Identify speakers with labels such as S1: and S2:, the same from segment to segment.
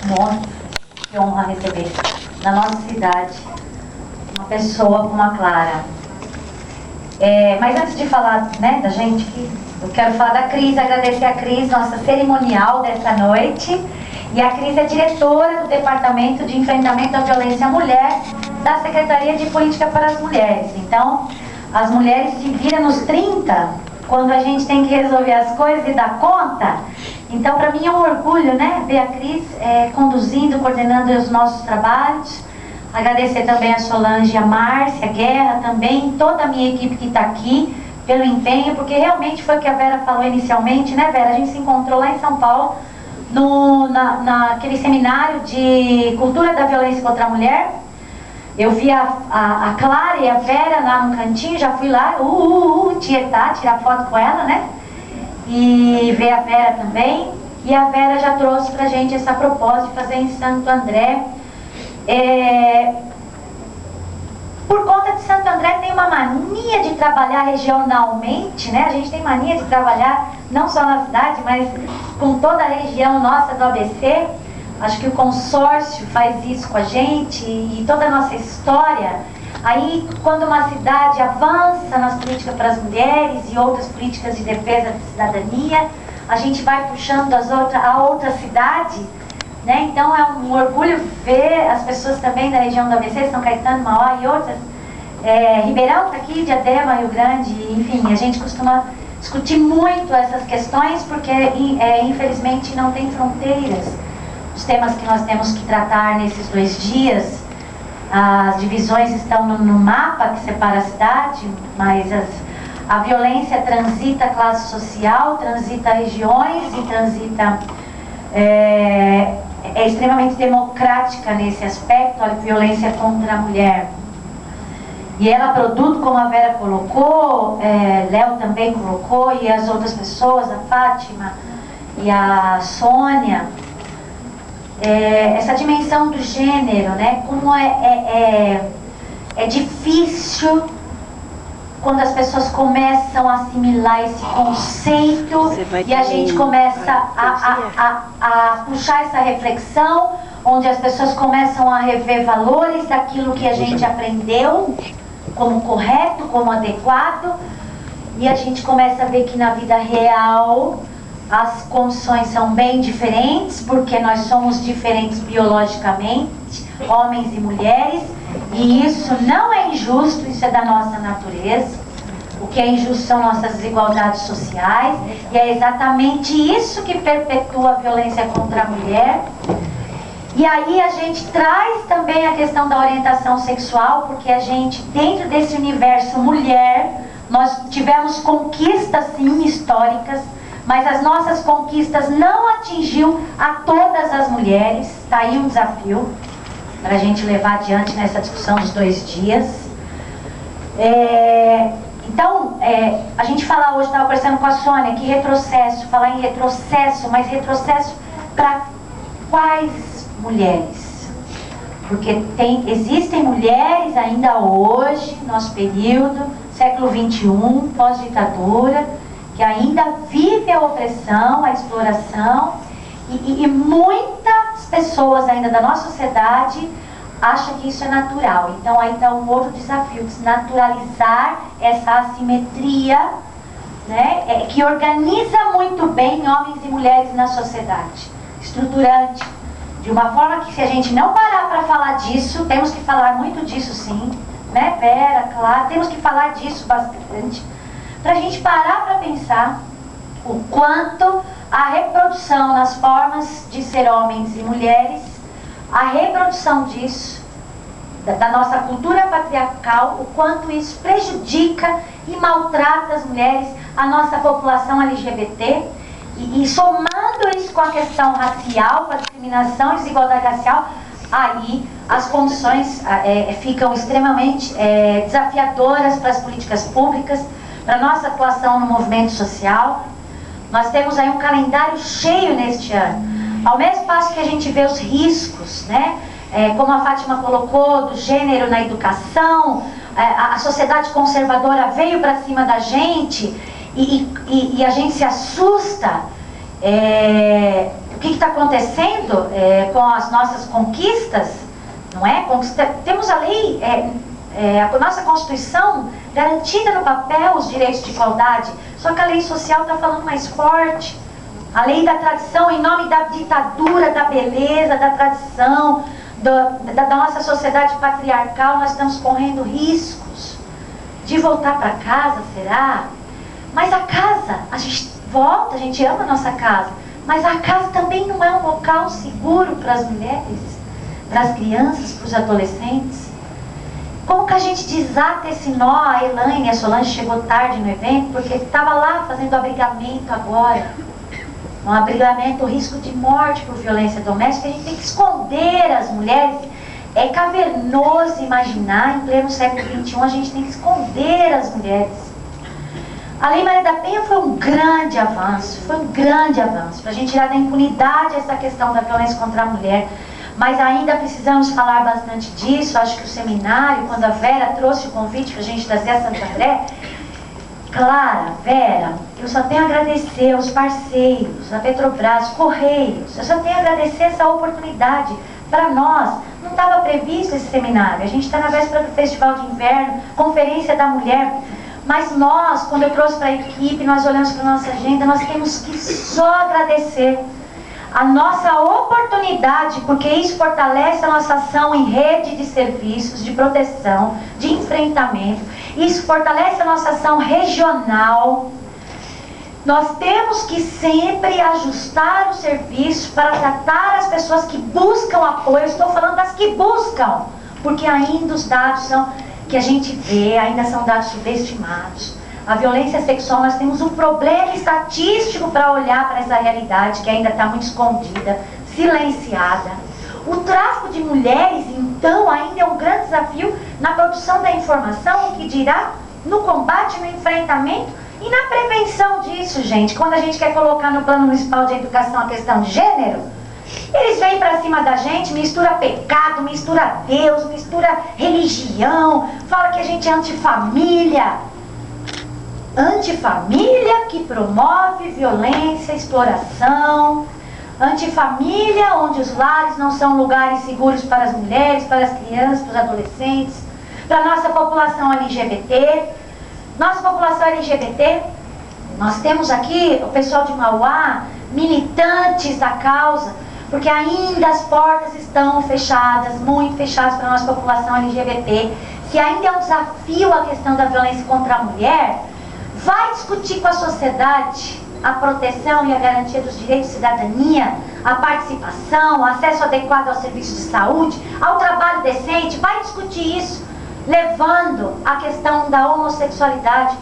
S1: Nossa, que honra receber na nossa cidade uma pessoa como a Clara. Mas antes de falar, né, da gente, eu quero falar da Cris, agradecer a Cris, nossa cerimonial dessa noite. E a Cris é diretora do Departamento de Enfrentamento à Violência à Mulher da Secretaria de Política para as Mulheres. Então, as mulheres se viram nos 30, quando a gente tem que resolver as coisas e dar conta. Então, para mim é um orgulho, né, ver a Cris conduzindo, coordenando os nossos trabalhos. Agradecer também a Solange, a Márcia, a Guerra também, toda a minha equipe que está aqui, pelo empenho, porque realmente foi o que a Vera falou inicialmente, né, Vera? A gente se encontrou lá em São Paulo, naquele seminário de cultura da violência contra a mulher. Eu vi a Clara e a Vera lá no cantinho, já fui lá, tietar, tirar foto com ela, né? E ver a Vera também. E a Vera já trouxe pra gente essa proposta de fazer em Santo André. Por conta de Santo André tem uma mania de trabalhar regionalmente, né? A gente tem mania de trabalhar não só na cidade, mas com toda a região nossa do ABC. Acho que o consórcio faz isso com a gente e toda a nossa história. Aí, quando uma cidade avança nas políticas para as mulheres e outras políticas de defesa da cidadania, a gente vai puxando a outra cidade, né? Então é um orgulho ver as pessoas também da região do ABC, São Caetano, Mauá e outras. Ribeirão está aqui, Diadema, Rio Grande, enfim, a gente costuma discutir muito essas questões porque infelizmente não tem fronteiras. Os temas que nós temos que tratar nesses 2 dias, as divisões estão no mapa que separa a cidade, mas a violência transita a classe social, transita regiões e transita... é extremamente democrática nesse aspecto, a violência contra a mulher. E ela produz, como a Vera colocou, Léo também colocou, e as outras pessoas, a Fátima e a Sônia, essa dimensão do gênero, né? Como é difícil quando as pessoas começam a assimilar esse conceito e a gente começa a puxar essa reflexão, onde as pessoas começam a rever valores daquilo que a gente aprendeu como correto, como adequado, e a gente começa a ver que na vida real as condições são bem diferentes, porque nós somos diferentes biologicamente, homens e mulheres, e isso não é injusto, isso é da nossa natureza. O que é injusto são nossas desigualdades sociais, e é exatamente isso que perpetua a violência contra a mulher. E aí a gente traz também a questão da orientação sexual, porque a gente, dentro desse universo mulher, nós tivemos conquistas sim históricas, mas as nossas conquistas não atingiu a todas as mulheres. Está aí um desafio para a gente levar adiante nessa discussão dos 2 dias. Então, a gente fala hoje, estava conversando com a Sônia, que retrocesso, falar em retrocesso, mas retrocesso para quais mulheres? Porque existem mulheres ainda hoje, nosso período, século XXI, pós-ditadura, que ainda vive a opressão, a exploração, e muitas pessoas ainda da nossa sociedade acham que isso é natural. Então aí está um outro desafio, naturalizar essa assimetria, né, que organiza muito bem homens e mulheres na sociedade, estruturante, de uma forma que, se a gente não parar para falar disso, temos que falar muito disso sim, né, Vera, claro, temos que falar disso bastante, para a gente parar para pensar o quanto a reprodução nas formas de ser homens e mulheres, a reprodução disso, da nossa cultura patriarcal, o quanto isso prejudica e maltrata as mulheres, a nossa população LGBT, e somando isso com a questão racial, com a discriminação e desigualdade racial, aí as condições ficam extremamente desafiadoras para as políticas públicas, para a nossa atuação no movimento social. Nós temos aí um calendário cheio neste ano. Ao mesmo passo que a gente vê os riscos, né? Como a Fátima colocou, do gênero na educação, a sociedade conservadora veio para cima da gente e a gente se assusta. o que está acontecendo com as nossas conquistas, não é? Temos a lei, a nossa Constituição garantida no papel os direitos de igualdade, só que a lei social está falando mais forte. A lei da tradição, em nome da ditadura, da beleza, da tradição, da nossa sociedade patriarcal, nós estamos correndo riscos de voltar para casa, será? Mas a casa, a gente volta, a gente ama a nossa casa, mas a casa também não é um local seguro para as mulheres, para as crianças, para os adolescentes. Como que a gente desata esse nó? A Elaine, a Solange chegou tarde no evento, porque estava lá fazendo abrigamento agora. Um abrigamento, risco de morte por violência doméstica. A gente tem que esconder as mulheres. É cavernoso imaginar, em pleno século XXI, a gente tem que esconder as mulheres. A Lei Maria da Penha foi um grande avanço, para a gente tirar da impunidade essa questão da violência contra a mulher. Mas ainda precisamos falar bastante disso. Acho que o seminário, quando a Vera trouxe o convite para a gente trazer a Santo André, Clara, Vera, eu só tenho a agradecer aos parceiros, a Petrobras, Correios, eu só tenho a agradecer essa oportunidade. Para nós, não estava previsto esse seminário, a gente está na véspera do Festival de Inverno, Conferência da Mulher, mas nós, quando eu trouxe para a equipe, nós olhamos para a nossa agenda, nós temos que só agradecer a nossa oportunidade, porque isso fortalece a nossa ação em rede de serviços, de proteção, de enfrentamento. Isso fortalece a nossa ação regional. Nós temos que sempre ajustar o serviço para tratar as pessoas que buscam apoio. Eu estou falando das que buscam, porque ainda os dados que a gente vê, ainda são dados subestimados. A violência sexual, nós temos um problema estatístico para olhar para essa realidade que ainda está muito escondida, silenciada. O tráfico de mulheres, então, ainda é um grande desafio na produção da informação, o que dirá no combate, no enfrentamento e na prevenção disso, gente. Quando a gente quer colocar no Plano Municipal de Educação a questão de gênero, eles vêm para cima da gente, mistura pecado, mistura Deus, mistura religião, fala que a gente é antifamília. Antifamília que promove violência, exploração. Antifamília onde os lares não são lugares seguros para as mulheres, para as crianças, para os adolescentes, para a nossa população LGBT. Nossa população LGBT, nós temos aqui o pessoal de Mauá, militantes da causa, porque ainda as portas estão fechadas, muito fechadas para a nossa população LGBT. Se ainda é um desafio a questão da violência contra a mulher, vai discutir com a sociedade a proteção e a garantia dos direitos de cidadania, a participação, o acesso adequado aos serviços de saúde, ao trabalho decente, vai discutir isso, levando a questão da homossexualidade.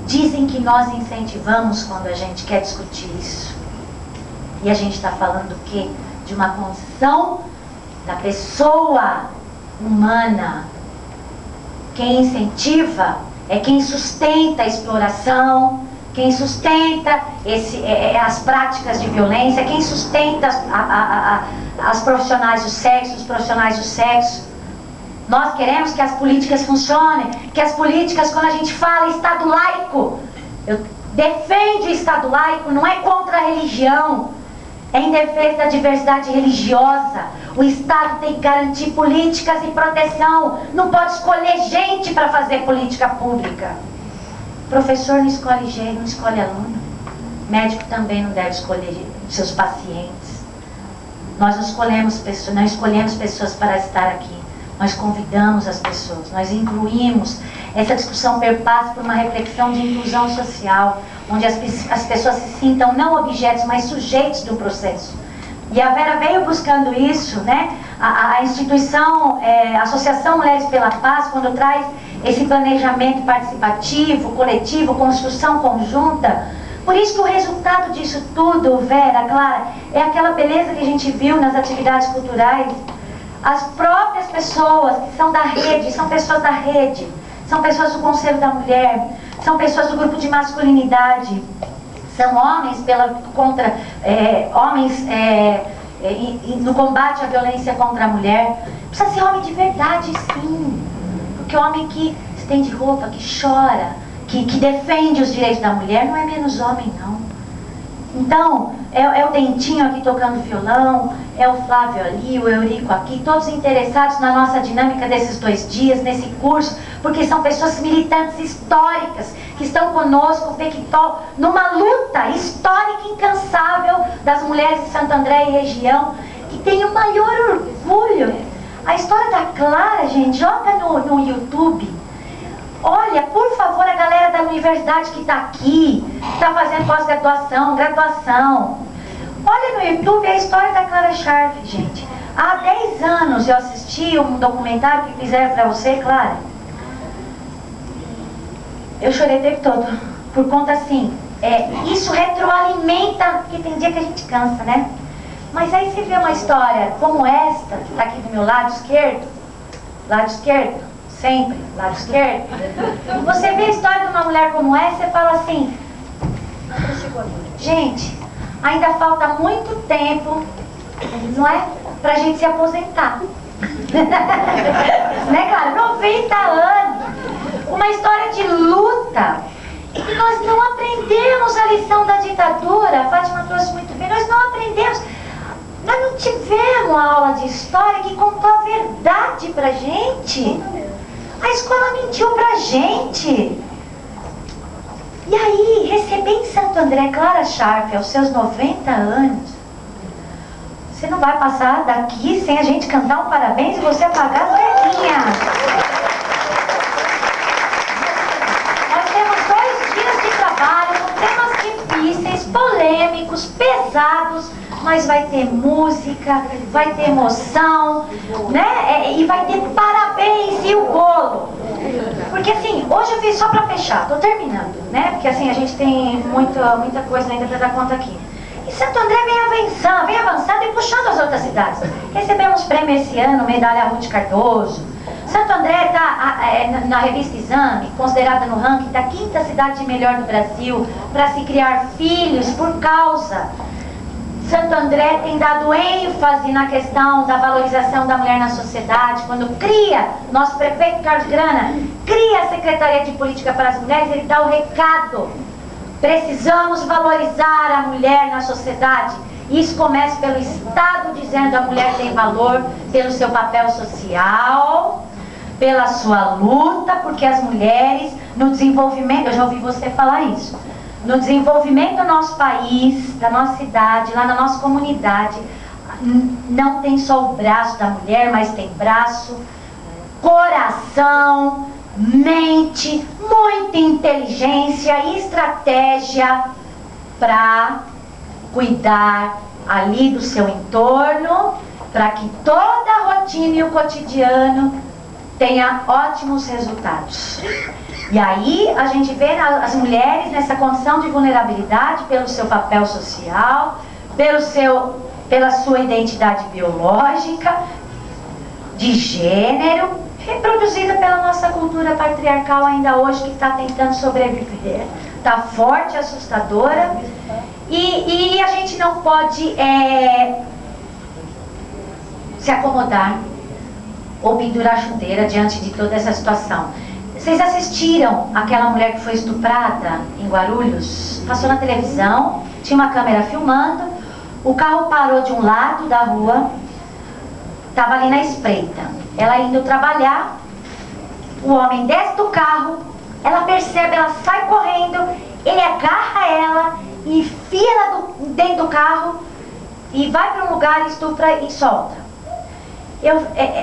S1: Dizem que nós incentivamos quando a gente quer discutir isso. E a gente está falando do quê? De uma condição da pessoa humana. Quem incentiva é quem sustenta a exploração, quem sustenta as práticas de violência, quem sustenta as profissionais do sexo, os profissionais do sexo. Nós queremos que as políticas funcionem, que as políticas, quando a gente fala Estado laico, eu defendo o Estado laico, não é contra a religião, é em defesa da diversidade religiosa. O Estado tem que garantir políticas e proteção. Não pode escolher gente para fazer política pública. Professor não escolhe gente, não escolhe aluno. Médico também não deve escolher seus pacientes. Nós não escolhemos pessoas para estar aqui. Nós convidamos as pessoas, nós incluímos. Essa discussão perpassa por uma reflexão de inclusão social, onde as pessoas se sintam não objetos, mas sujeitos do processo. E a Vera veio buscando isso, né? A instituição, a Associação Mulheres pela Paz, quando traz esse planejamento participativo, coletivo, construção conjunta. Por isso que o resultado disso tudo, Vera, Clara, é aquela beleza que a gente viu nas atividades culturais. As próprias pessoas que são da rede, são pessoas da rede, são pessoas do Conselho da Mulher, são pessoas do grupo de masculinidade, são homens no combate à violência contra a mulher. Precisa ser homem de verdade, sim, porque homem que estende roupa, que chora, que defende os direitos da mulher, não é menos homem, não. Então, é o Dentinho aqui tocando violão, é o Flávio ali, o Eurico aqui, todos interessados na nossa dinâmica desses 2 dias, nesse curso, porque são pessoas militantes históricas que estão conosco, Pequitol, numa luta histórica incansável das mulheres de Santo André e região, que tem o maior orgulho. A história da Clara, gente, joga no YouTube. Olha, por favor, a galera da universidade que está aqui, está fazendo pós-graduação, graduação. Olha no YouTube a história da Clara Scharf, gente. Há 10 anos eu assisti um documentário que fizeram para você, Clara. Eu chorei o tempo todo. Por conta assim, isso retroalimenta, porque tem dia que a gente cansa, né? Mas aí você vê uma história como esta, que está aqui do meu lado esquerdo, sempre, lado esquerdo. Você vê a história de uma mulher como essa e fala assim, gente, ainda falta muito tempo, não é? Pra gente se aposentar. Né, cara? 90 anos. Uma história de luta. E nós não aprendemos a lição da ditadura. A Fátima trouxe muito bem. Nós não aprendemos. Nós não tivemos a aula de história que contou a verdade pra gente. A escola mentiu pra gente. E aí, receber em Santo André Clara Scharf aos seus 90 anos, você não vai passar daqui sem a gente cantar um parabéns e você apagar as velhinhas. Nós temos 2 dias de trabalho com temas difíceis, polêmicos, pesados, mas vai ter música, vai ter emoção, né? E vai ter parabéns e o bolo. Porque assim, hoje eu fiz só pra fechar, tô terminando, né? Porque assim, a gente tem muita coisa ainda pra dar conta aqui. E Santo André vem avançando e puxando as outras cidades. Recebemos prêmio esse ano, medalha Ruth Cardoso. Santo André está na revista Exame, considerada no ranking da 5ª cidade melhor do Brasil, para se criar filhos por causa. Santo André tem dado ênfase na questão da valorização da mulher na sociedade. Quando cria, nosso prefeito Carlos Grana cria a Secretaria de Política para as Mulheres, ele dá o recado: precisamos valorizar a mulher na sociedade. Isso começa pelo Estado dizendo que a mulher tem valor, pelo seu papel social, pela sua luta, porque as mulheres no desenvolvimento, eu já ouvi você falar isso, no desenvolvimento do nosso país, da nossa cidade, lá na nossa comunidade, não tem só o braço da mulher, mas tem braço, coração, mente, muita inteligência e estratégia para cuidar ali do seu entorno, para que toda a rotina e o cotidiano tenha ótimos resultados. E aí a gente vê as mulheres nessa condição de vulnerabilidade pelo seu papel social, pela sua identidade biológica, de gênero, reproduzida pela nossa cultura patriarcal ainda hoje, que está tentando sobreviver, está forte, assustadora, e a gente não pode se acomodar ou pendurar a chuteira diante de toda essa situação. Vocês assistiram aquela mulher que foi estuprada em Guarulhos? Passou na televisão, tinha uma câmera filmando, o carro parou de um lado da rua, estava ali na espreita. Ela indo trabalhar, o homem desce do carro, ela percebe, ela sai correndo, ele agarra ela, enfia ela dentro do carro e vai para um lugar, estupra e solta.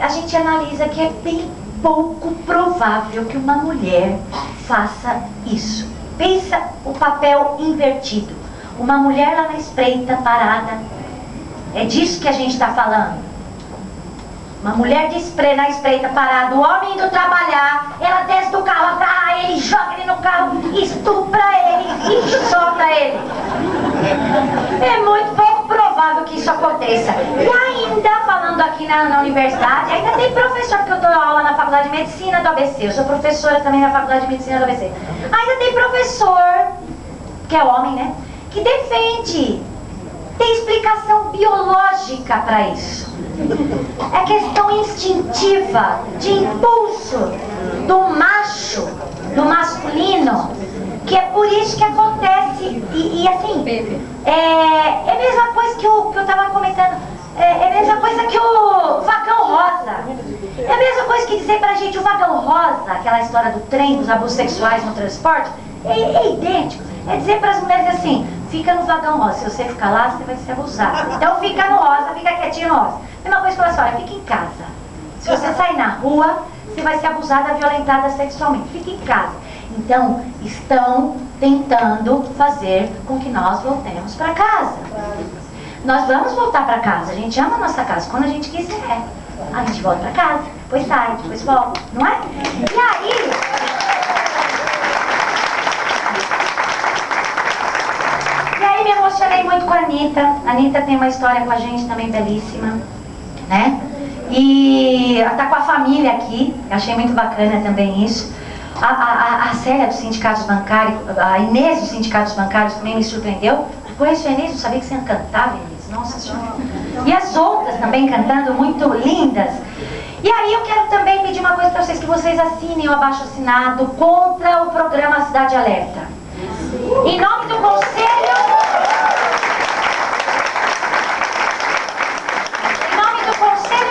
S1: A gente analisa que é bem pouco provável que uma mulher faça isso. Pensa o papel invertido. Uma mulher lá na espreita, parada. É disso que a gente está falando. Uma mulher na espreita, parada. O homem indo trabalhar, ela desce do carro, agarra ele, joga ele no carro, estupra ele e solta ele. É muito pouco provável que isso aconteça. E ainda, falando aqui na universidade, ainda tem professor, porque eu dou aula na Faculdade de Medicina do ABC, eu sou professora também na Faculdade de Medicina do ABC. Ainda tem professor, que é homem, né, que defende, tem explicação biológica para isso. É questão instintiva, de impulso do macho, do masculino, que é por isso que acontece, e assim, é a mesma coisa que eu estava comentando, é a mesma coisa que o vagão rosa, é a mesma coisa que dizer pra gente o vagão rosa, aquela história do trem, dos abusos sexuais no transporte, é idêntico, é dizer para as mulheres assim, fica no vagão rosa, se você ficar lá, você vai ser abusado, então fica no rosa, fica quietinho no rosa. Mesma coisa que eu falo assim, olha, fica em casa, se você sair na rua, você vai ser abusada, violentada sexualmente, fica em casa. Então, estão tentando fazer com que nós voltemos para casa. Nós vamos voltar para casa, a gente ama a nossa casa quando a gente quiser. A gente volta para casa, depois sai, depois volta, não é? E aí me emocionei muito com a Anitta. A Anitta tem uma história com a gente também belíssima, né? E ela tá com a família aqui, achei muito bacana também isso. A Célia dos sindicatos bancários, a Inês dos sindicatos bancários também me surpreendeu. Conheço a Inês, não sabia que você cantava, Inês. Nossa Senhora. E as outras também cantando, muito lindas. E aí eu quero também pedir uma coisa para vocês, que vocês assinem o abaixo-assinado contra o programa Cidade Alerta. Em nome do Conselho...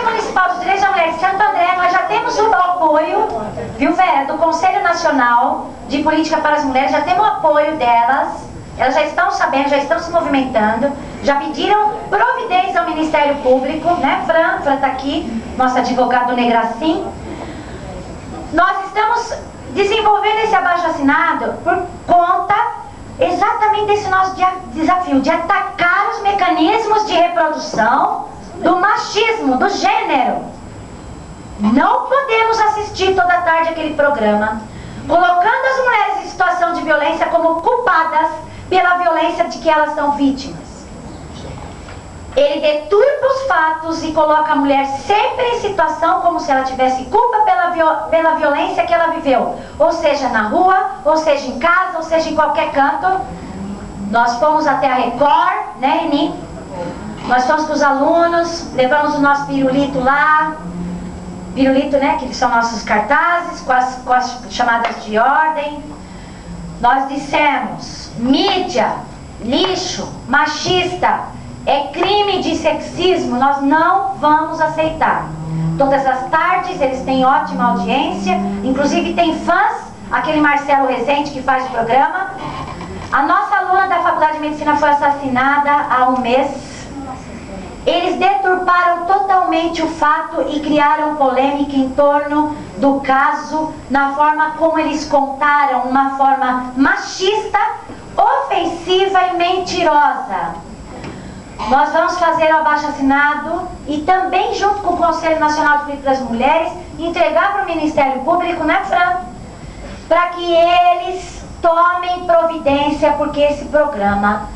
S1: Municipal dos Direitos da Mulher de Santo André, nós já temos o apoio, viu, Vera, do Conselho Nacional de Política para as Mulheres, já temos o apoio delas, elas já estão sabendo, já estão se movimentando, já pediram providência ao Ministério Público, né, Fran está aqui, nosso advogado Negracim. Nós estamos desenvolvendo esse abaixo-assinado por conta exatamente desse nosso desafio, de atacar os mecanismos de reprodução do machismo, do gênero. Não podemos assistir toda tarde aquele programa, colocando as mulheres em situação de violência como culpadas pela violência de que elas são vítimas. Ele deturpa os fatos e coloca a mulher sempre em situação como se ela tivesse culpa pela violência que ela viveu, ou seja na rua, ou seja em casa, ou seja em qualquer canto. Nós fomos até a Record, né, Reni? Nós fomos com os alunos, levamos o nosso pirulito lá, pirulito, né, que são nossos cartazes, com as chamadas de ordem. Nós dissemos, mídia, lixo, machista, é crime de sexismo, nós não vamos aceitar. Todas as tardes eles têm ótima audiência, inclusive tem fãs, aquele Marcelo Rezende que faz o programa. A nossa aluna da Faculdade de Medicina foi assassinada há um mês. Eles deturparam totalmente o fato e criaram polêmica em torno do caso, na forma como eles contaram, uma forma machista, ofensiva e mentirosa. Nós vamos fazer o abaixo-assinado e também, junto com o Conselho Nacional de Política das Mulheres, entregar para o Ministério Público, né, Fran? Para que eles tomem providência, porque esse programa,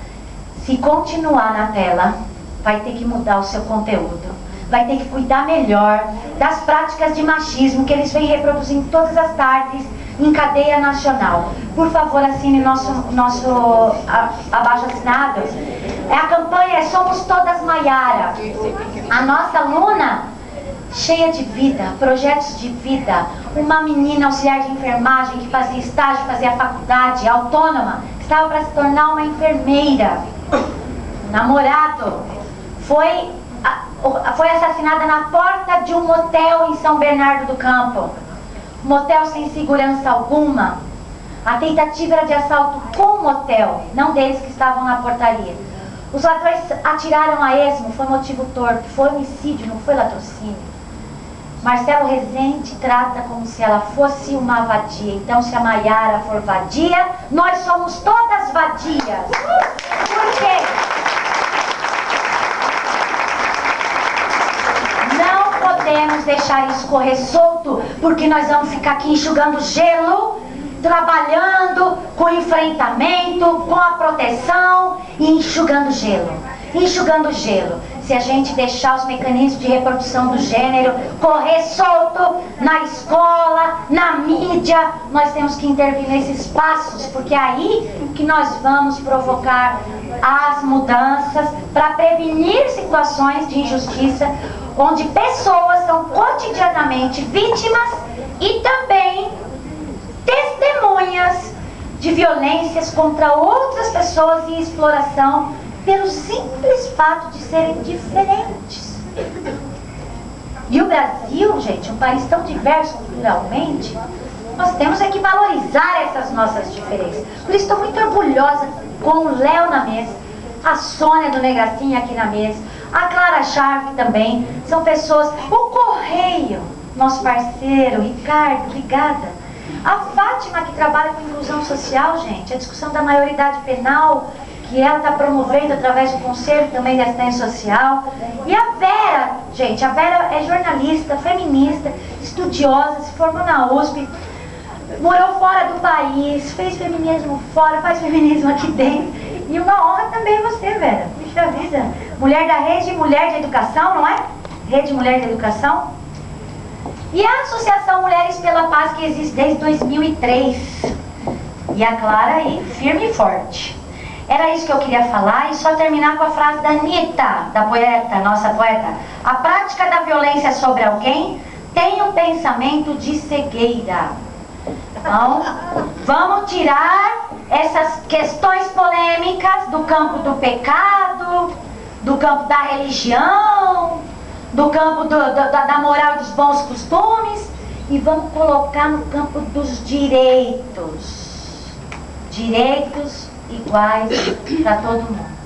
S1: se continuar na tela, vai ter que mudar o seu conteúdo, vai ter que cuidar melhor das práticas de machismo que eles vêm reproduzindo todas as tardes em cadeia nacional. Por favor, assine nosso abaixo-assinado. A campanha é Somos Todas Maiara. A nossa aluna, cheia de vida, projetos de vida, uma menina auxiliar de enfermagem que fazia estágio, fazia faculdade, autônoma, que estava para se tornar uma enfermeira. Namorado foi assassinada na porta de um motel em São Bernardo do Campo. Motel sem segurança alguma. A tentativa era de assalto com o motel, não deles que estavam na portaria. Os ladrões atiraram a esmo, foi motivo torpe, foi homicídio, não foi latrocínio. Marcelo Rezende trata como se ela fosse uma vadia. Então, se a Maiara for vadia, nós somos todas vadias. Por quê? Não podemos deixar isso correr solto, porque nós vamos ficar aqui enxugando gelo, trabalhando com enfrentamento, com a proteção e enxugando gelo. Enxugando gelo. Se a gente deixar os mecanismos de reprodução do gênero correr solto na escola, na mídia, nós temos que intervir nesses passos, porque é aí que nós vamos provocar as mudanças para prevenir situações de injustiça, onde pessoas são cotidianamente vítimas e também testemunhas de violências contra outras pessoas e exploração pelo simples fato de serem diferentes. E o Brasil, gente, um país tão diverso culturalmente, nós temos é que valorizar essas nossas diferenças. Por isso estou muito orgulhosa com o Léo na mesa, a Sônia do Negacinha aqui na mesa, a Clara Chave também, são pessoas, o Correio, nosso parceiro, Ricardo, obrigada. A Fátima, que trabalha com inclusão social, gente, a discussão da maioridade penal, que ela está promovendo através do Conselho também de Assistência Social. E a Vera, gente, a Vera é jornalista, feminista, estudiosa, se formou na USP, morou fora do país, fez feminismo fora, faz feminismo aqui dentro. E uma honra também você, Vera. Puxa vida. Mulher da Rede Mulher de Educação, não é? Rede Mulher de Educação. E a Associação Mulheres pela Paz, que existe desde 2003. E a Clara aí, firme e forte. Era isso que eu queria falar e só terminar com a frase da Anitta, da poeta, nossa poeta. A prática da violência sobre alguém tem um pensamento de cegueira. Então, vamos tirar essas questões polêmicas do campo do pecado, do campo da religião, do campo da moral e dos bons costumes e vamos colocar no campo dos direitos. Direitos iguais para todo mundo.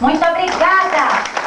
S1: Muito obrigada!